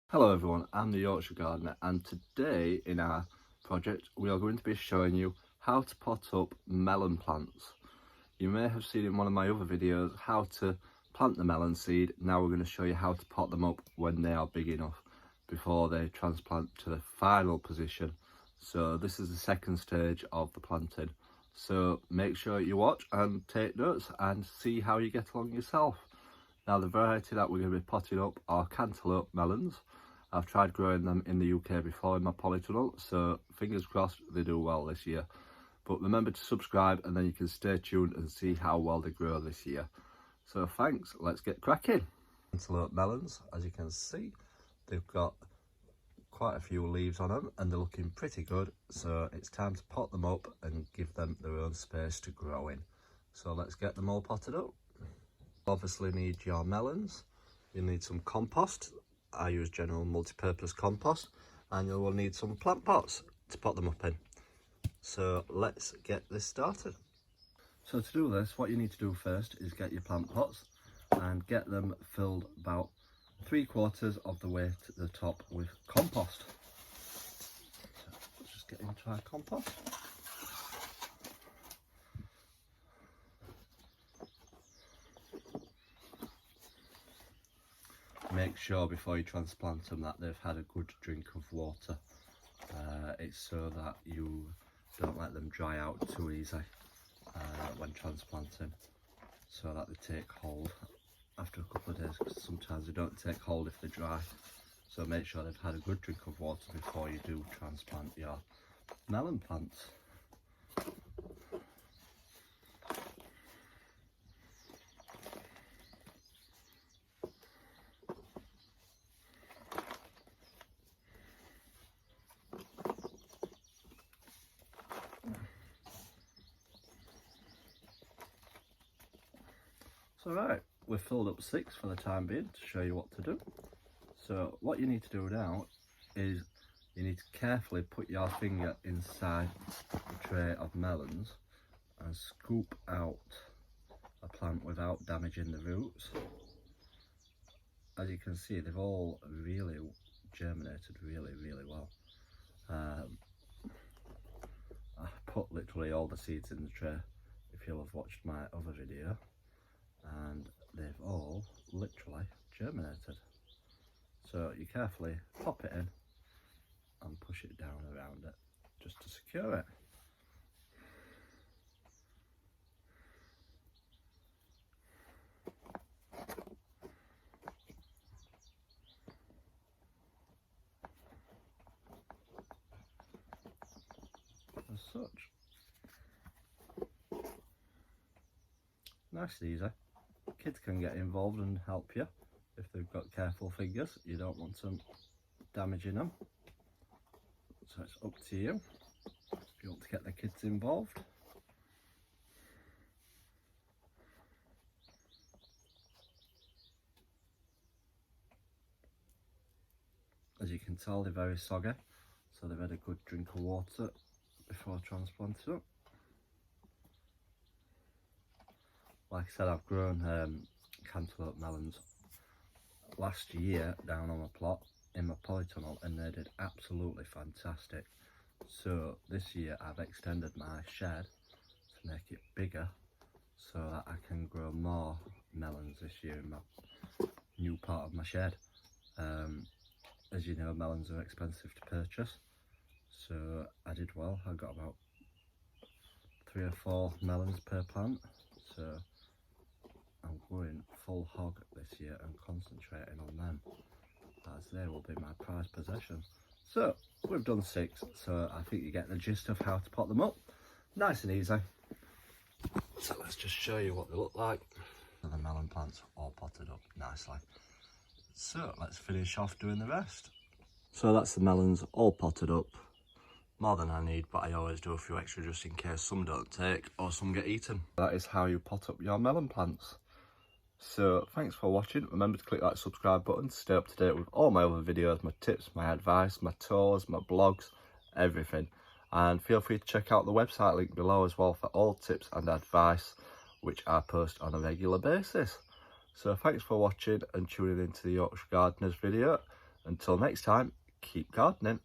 Hello everyone, I'm the Yorkshire Gardener, and today in our project we are going to be showing you how to pot up melon plants. You may have seen in one of my other videos how to plant the melon seed. Now we're going to show you how to pot them up when they are big enough before they transplant to the final position. So this is the second stage of the planting. So make sure you watch and take notes and see how you get along yourself. Now the variety that we're going to be potting up are cantaloupe melons. I've tried growing them in the UK before in my polytunnel, so fingers crossed they do well this year. But remember to subscribe and then you can stay tuned and see how well they grow this year. So thanks, let's get cracking. Cantaloupe melons, as you can see, they've got quite a few leaves on them and they're looking pretty good. So it's time to pot them up and give them their own space to grow in. So let's get them all potted up. Obviously need your melons, you need some compost. I use general multi-purpose compost, and you will need some plant pots to pot them up in. So let's get this started. So to do this, what you need to do first is get your plant pots and get them filled about 3/4 of the way to the top with compost. So let's just get into our compost. Make sure before you transplant them that they've had a good drink of water. It's so that you don't let them dry out too easy when transplanting, so that they take hold after a couple of days, because sometimes they don't take hold if they're dry. So make sure they've had a good drink of water before you do transplant your melon plants. So right, we've filled up 6 for the time being to show you what to do. So what you need to do now is you need to carefully put your finger inside the tray of melons and scoop out a plant without damaging the roots. As you can see, they've all really germinated really well. I put literally all the seeds in the tray, if you'll have watched my other video, and they've all literally germinated. So you carefully pop it in and push it down around it just to secure it. As such. Nice and easy. Kids can get involved and help you if they've got careful fingers. You don't want them damaging them. So it's up to you if you want to get the kids involved. As you can tell, they're very soggy, so they've had a good drink of water before transplanting them. Like I said, I've grown cantaloupe melons last year down on my plot in my polytunnel, and they did absolutely fantastic. So this year I've extended my shed to make it bigger so that I can grow more melons this year in my new part of my shed. As you know, melons are expensive to purchase, so I did well. I got about 3 or 4 melons per plant, so I'm going full hog this year and concentrating on them, as they will be my prized possession. So we've done 6, so I think you get the gist of how to pot them up. Nice and easy. So let's just show you what they look like. The melon plants all potted up nicely. So let's finish off doing the rest. So that's the melons all potted up. More than I need, but I always do a few extra just in case some don't take or some get eaten. That is how you pot up your melon plants. So thanks for watching. Remember to click that subscribe button to stay up to date with all my other videos, my tips, my advice, my tours, my blogs, everything. And feel free to check out the website link below as well for all tips and advice which I post on a regular basis. So thanks for watching and tuning into the Yorkshire Gardener's video, Until next time, keep gardening.